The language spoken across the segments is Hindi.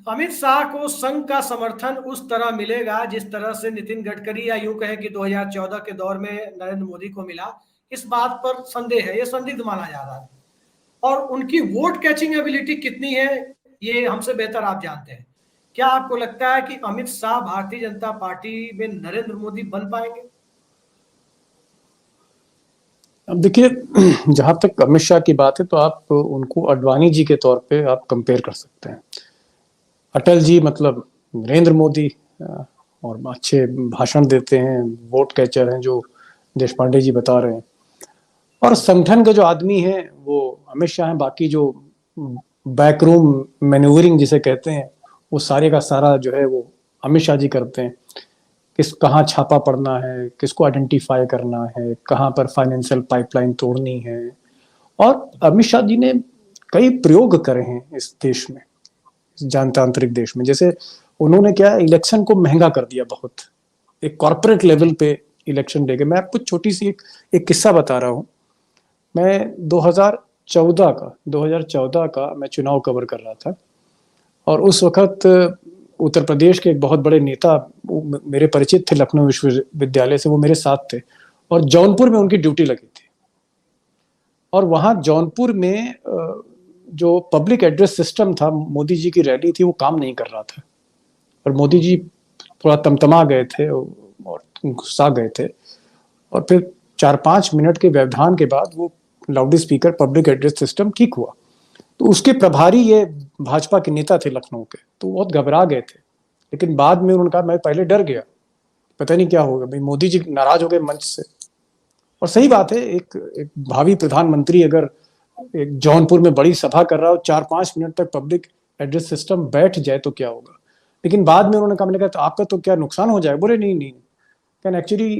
अमित शाह को संघ का समर्थन उस तरह मिलेगा जिस तरह से नितिन गडकरी या यूं कहें कि 2014 के दौर में नरेंद्र मोदी को मिला। इस बात पर संदेह है, ये संदिग्ध माना जा रहा है। और उनकी वोट कैचिंग एबिलिटी कितनी है ये हमसे बेहतर आप जानते हैं। क्या आपको लगता है कि अमित शाह भारतीय जनता पार्टी में नरेंद्र मोदी बन पाएंगे? अब देखिए, जहां तक अमित शाह की बात है तो आप उनको अडवाणी जी के तौर पे आप कंपेयर कर सकते हैं। अटल जी मतलब नरेंद्र मोदी, और अच्छे भाषण देते हैं, वोट कैचर हैं जो देश पांडे जी बता रहे हैं। और संगठन के जो आदमी हैं वो अमित शाह हैं। बाकी जो बैकरूम मैन्यूवरिंग जिसे कहते हैं वो सारे का सारा जो है वो अमित शाह जी करते हैं। कहाँ छापा पड़ना है, किसको आइडेंटिफाई करना है, कहाँ पर फाइनेंशियल पाइपलाइन तोड़नी है। और अमित शाह जी ने कई प्रयोग करे हैं इस देश में, जनतांत्रिक देश में। जैसे उन्होंने क्या, इलेक्शन को महंगा कर दिया बहुत, एक कॉर्पोरेट लेवल पे इलेक्शन दे गए। मैं आपको छोटी सी एक किस्सा बता रहा हूँ। मैं 2014 का मैं चुनाव कवर कर रहा था, और उस वक्त उत्तर प्रदेश के एक बहुत बड़े नेता मेरे परिचित थे लखनऊ विश्वविद्यालय से, वो मेरे साथ थे, और जौनपुर में उनकी ड्यूटी लगी थी। और वहां जौनपुर में जो पब्लिक एड्रेस सिस्टम था, मोदी जी की रैली थी, वो काम नहीं कर रहा था। और मोदी जी थोड़ा तमतमा गए थे और गुस्सा गए थे। और फिर 4-5 मिनट के व्यवधान के बाद वो loud speaker public address system ठीक हुआ। तो उसके प्रभारी ये भाजपा के नेता थे लखनऊ के, तो बहुत घबरा गए थे। लेकिन बाद में उन्होंने कहा मैं पहले डर गया, पता नहीं क्या होगा, भाई मोदी जी नाराज हो गए मंच से। और सही बात है, एक भावी प्रधानमंत्री अगर एक जौनपुर में बड़ी सभा कर रहा हो, 4-5 मिनट तक पब्लिक एड्रेस सिस्टम बैठ जाए तो क्या होगा। लेकिन बाद में उन्होंने कहा, मैंने कहा तो आपका तो क्या नुकसान हो जाए। बोले नहीं नहीं, कैन एक्चुअली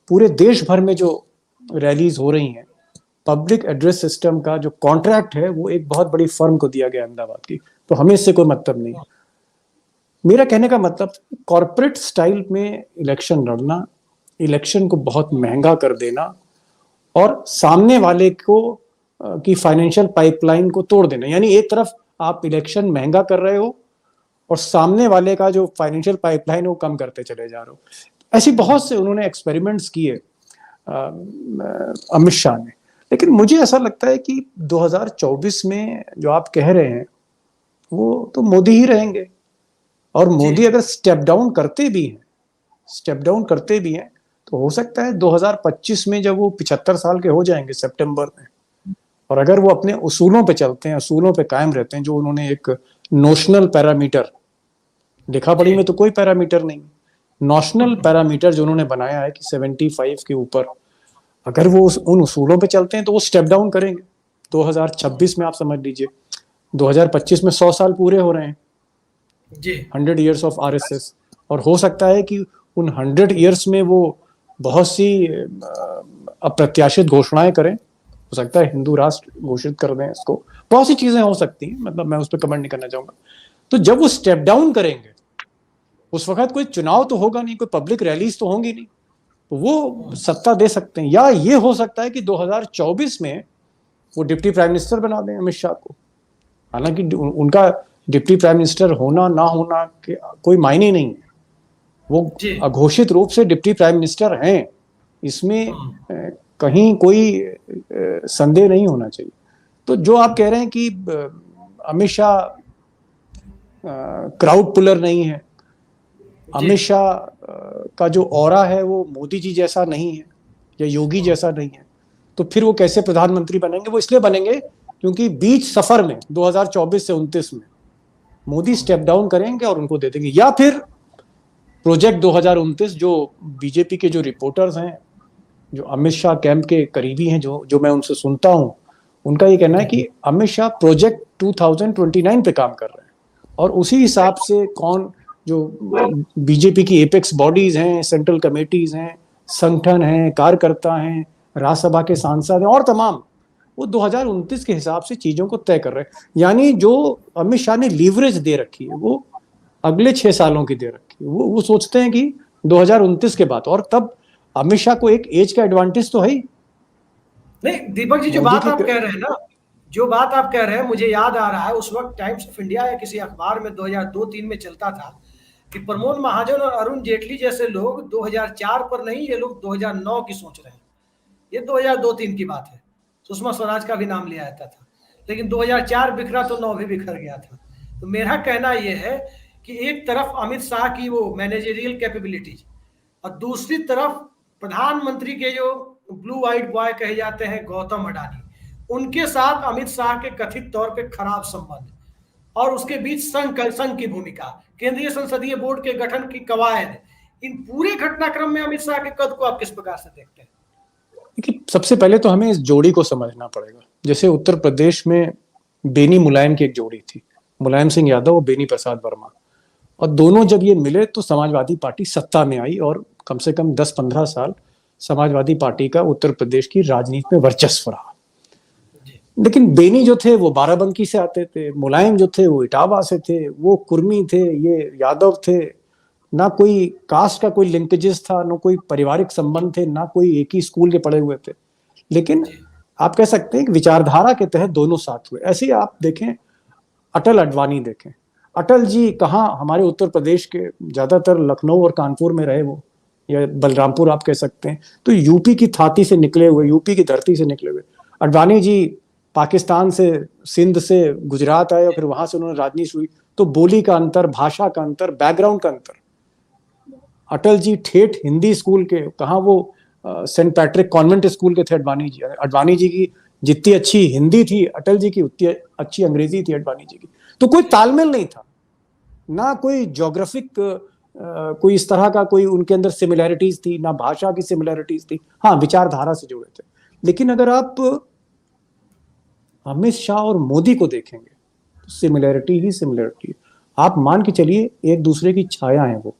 पूरे देश भर में जो रैलीज हो रही हैं, पब्लिक एड्रेस सिस्टम का जो कॉन्ट्रैक्ट है वो एक बहुत बड़ी फर्म को दिया गया अहमदाबाद की, तो हमें इससे कोई मतलब नहीं। मेरा कहने का मतलब, कॉर्पोरेट स्टाइल में इलेक्शन लड़ना, इलेक्शन को बहुत महंगा कर देना, और सामने वाले को की फाइनेंशियल पाइपलाइन को तोड़ देना। यानी एक तरफ आप इलेक्शन महंगा कर रहे हो और सामने वाले का जो फाइनेंशियल पाइपलाइन वो कम करते चले जा रहे हो। ऐसी बहुत से उन्होंने एक्सपेरिमेंट्स किए अमित शाह ने। लेकिन मुझे ऐसा लगता है कि 2024 में जो आप कह रहे हैं वो तो मोदी ही रहेंगे। और मोदी अगर स्टेप डाउन करते भी हैं तो हो सकता है 2025 में जब वो 75 साल के हो जाएंगे सितंबर में, और अगर वो अपने उसूलों पे चलते हैं, उसूलों पे कायम रहते हैं, जो उन्होंने एक नोशनल पैरामीटर, लिखा पढ़ी में तो कोई पैरामीटर नहीं, नोशनल पैरामीटर जो उन्होंने बनाया है कि 75 के ऊपर, अगर वो उन उसूलों पे चलते हैं तो वो स्टेप डाउन करेंगे। 2026 में आप समझ लीजिए, 2025 में 100 साल पूरे हो रहे हैं जी, 100 ईयर्स ऑफ आरएसएस। और हो सकता है कि उन 100 ईयर्स में वो बहुत सी अप्रत्याशित घोषणाएं करें। हो सकता है हिंदू राष्ट्र घोषित कर दें इसको, बहुत सी चीजें हो सकती हैं, मतलब मैं उस पर कमेंट नहीं करना चाहूंगा। तो जब वो स्टेप डाउन करेंगे उस वक्त कोई चुनाव तो होगा नहीं, कोई पब्लिक रैलीज तो होंगी नहीं, तो वो सत्ता दे सकते हैं। या ये हो सकता है कि 2024 में वो डिप्टी प्राइम मिनिस्टर बना दें अमित शाह को। हालांकि उनका डिप्टी प्राइम मिनिस्टर होना ना होना के कोई मायने नहीं है, वो अघोषित रूप से डिप्टी प्राइम मिनिस्टर हैं, इसमें कहीं कोई संदेह नहीं होना चाहिए। तो जो आप कह रहे हैं कि अमित शाह क्राउड पुलर नहीं है, अमित शाह का जो ऑरा है वो मोदी जी जैसा नहीं है या योगी जैसा नहीं है, तो फिर वो कैसे प्रधानमंत्री बनेंगे? वो इसलिए बनेंगे क्योंकि बीच सफर में 2024 से 29 में मोदी स्टेप डाउन करेंगे और उनको दे देंगे। या फिर प्रोजेक्ट 2029, जो बीजेपी के जो रिपोर्टर्स हैं, जो अमित शाह कैंप के करीबी हैं, जो मैं उनसे सुनता हूं, उनका ये कहना है कि अमित शाह प्रोजेक्ट 2029 पे काम कर रहे हैं। और उसी हिसाब से कौन जो बीजेपी की एपेक्स बॉडीज हैं, सेंट्रल कमेटीज हैं, संगठन हैं, कार्यकर्ता हैं, राज्यसभा के सांसद हैं और तमाम, वो 2029 के हिसाब से चीजों को तय कर रहे हैं। यानी जो अमित शाह ने लीवरेज दे रखी है वो अगले 6 सालों की दे रखी है। वो सोचते हैं कि 2029 के बाद, और तब अमित शाह को एक एज का एडवांटेज तो है ही नहीं। दीपक जी, जो बात आप कह रहे हैं ना, जो बात आप कह रहे हैं मुझे याद आ रहा है, उस वक्त टाइम्स ऑफ इंडिया या किसी अखबार में 2002-3 में चलता था कि प्रमोद महाजन और अरुण जेटली जैसे लोग 2004 पर नहीं, ये लोग 2009 की सोच रहे हैं। ये 2002-3 की बात है। सुषमा स्वराज का भी नाम लिया जाता था, लेकिन 2004 बिखरा तो 9 भी बिखर गया था। तो मेरा कहना यह है कि एक तरफ अमित शाह की वो मैनेजरियल कैपेबिलिटीज और दूसरी तरफ प्रधानमंत्री के जो ब्लू व्हाइट बॉय कहे जाते हैं गौतम अडानी, उनके साथ अमित शाह के कथित तौर पे खराब संबंध और उसके बीच संघ की भूमिका, केंद्रीय संसदीय बोर्ड के गठन की कवायद, इन पूरे घटनाक्रम में अमित शाह के कद को आप किस प्रकार से देखते हैं? देखिए, सबसे पहले तो हमें इस जोड़ी को समझना पड़ेगा। जैसे उत्तर प्रदेश में बेनी मुलायम की एक जोड़ी थी, मुलायम सिंह यादव और बेनी प्रसाद वर्मा, और दोनों जब ये मिले तो समाजवादी पार्टी सत्ता में आई और कम से कम 10-15 साल समाजवादी पार्टी का उत्तर प्रदेश की राजनीति में वर्चस्व रहा। लेकिन बेनी जो थे वो बाराबंकी से आते थे, मुलायम जो थे वो इटावा से थे, वो कुर्मी थे, ये यादव थे। ना कोई कास्ट का कोई लिंकेजेस था, ना कोई पारिवारिक संबंध थे, ना कोई एक ही स्कूल के पढ़े हुए थे। लेकिन आप कह सकते हैं कि विचारधारा के तहत दोनों साथ हुए। ऐसे ही आप देखें, अटल अडवाणी देखें, अटल जी कहाँ, हमारे उत्तर प्रदेश के ज्यादातर लखनऊ और कानपुर में रहे वो, या बलरामपुर आप कह सकते हैं, तो यूपी की थाती से निकले हुए, यूपी की धरती से निकले हुए। अडवाणी जी पाकिस्तान से, सिंध से गुजरात आए और फिर वहां से उन्होंने राजनीति शुरू। तो बोली का अंतर, भाषा का अंतर, बैकग्राउंड का अंतर। अटल जी ठेठ हिंदी स्कूल के, कहाँ वो सेंट पैट्रिक कॉन्वेंट स्कूल के थे अडवाणी जी। अडवाणी जी की जितनी अच्छी हिंदी थी, अटल जी की उतनी अच्छी अंग्रेजी थी अडवाणी जी की। तो कोई तालमेल नहीं था, ना कोई ज्योग्राफिक कोई इस तरह का कोई उनके अंदर सिमिलैरिटीज थी, ना भाषा की सिमिलैरिटीज थी। हाँ, विचारधारा से जुड़े थे। लेकिन अगर आप अमित शाह और मोदी को देखेंगे तो सिमिलैरिटी ही सिमिलैरिटी। आप मान के चलिए एक दूसरे की छाया है वो।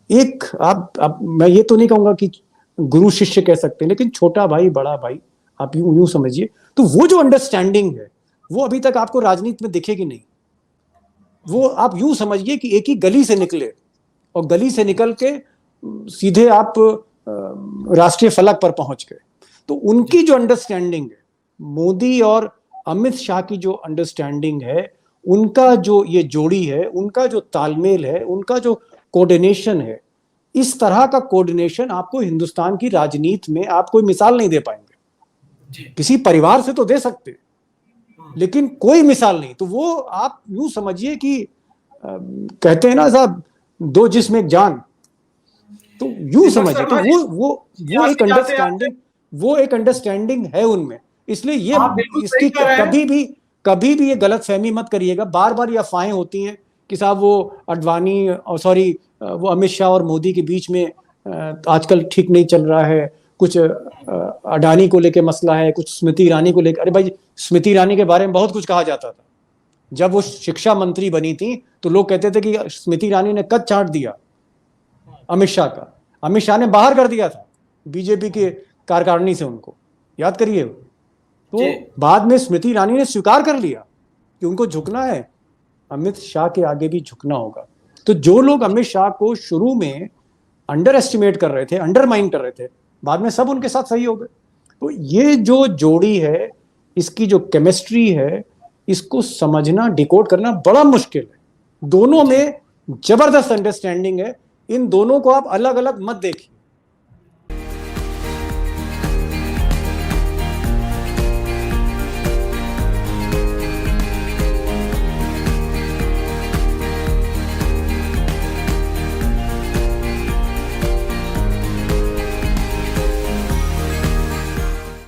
एक आप मैं ये तो नहीं कहूंगा कि गुरु शिष्य कह सकते हैं, लेकिन छोटा भाई बड़ा भाई आप यूं समझिए। तो वो जो अंडरस्टैंडिंग है वो अभी तक आपको राजनीति में दिखेगी नहीं। वो आप यूं समझिए कि एक ही गली से निकले और गली से निकल के सीधे आप राष्ट्रीय फलक पर पहुंच गए। तो उनकी जो अंडरस्टैंडिंग है, मोदी और अमित शाह की जो अंडरस्टैंडिंग है, उनका जो ये जोड़ी है, उनका जो तालमेल है, उनका जो कोऑर्डिनेशन है, इस तरह का कोऑर्डिनेशन आपको हिंदुस्तान की राजनीति में आप कोई मिसाल नहीं दे पाएंगे। किसी परिवार से तो दे सकते, लेकिन कोई मिसाल नहीं। तो वो आप यूं समझिए कि कहते हैं ना साहब, दो जिस्म एक जान, तो यूं समझिए। तो वो एक अंडरस्टैंडिंग है उनमें। इसलिए ये इसकी कभी भी ये गलतफहमी मत करिएगा। बार बार ये अफवाहें होती हैं कि साहब वो अडवाणी वो अमित शाह और मोदी के बीच में आजकल ठीक नहीं चल रहा है, कुछ अडानी को लेके मसला है, कुछ स्मृति ईरानी को लेकर। अरे भाई, स्मृति ईरानी के बारे में बहुत कुछ कहा जाता था। जब वो शिक्षा मंत्री बनी थी तो लोग कहते थे कि स्मृति ईरानी ने कद चाट दिया अमित शाह का। अमित शाह ने बाहर कर दिया था बीजेपी के कार्यकारिणी से उनको, याद करिए। तो बाद में स्मृति ईरानी ने स्वीकार कर लिया कि उनको झुकना है, अमित शाह के आगे भी झुकना होगा। तो जो लोग अमित शाह को शुरू में अंडर एस्टिमेट कर रहे थे, अंडरमाइन कर रहे थे, बाद में सब उनके साथ सही हो गए। तो ये जो जोड़ी है, इसकी जो केमिस्ट्री है, इसको समझना, डिकोड करना बड़ा मुश्किल है। दोनों में जबरदस्त अंडरस्टैंडिंग है। इन दोनों को आप अलग अलग मत देखिए।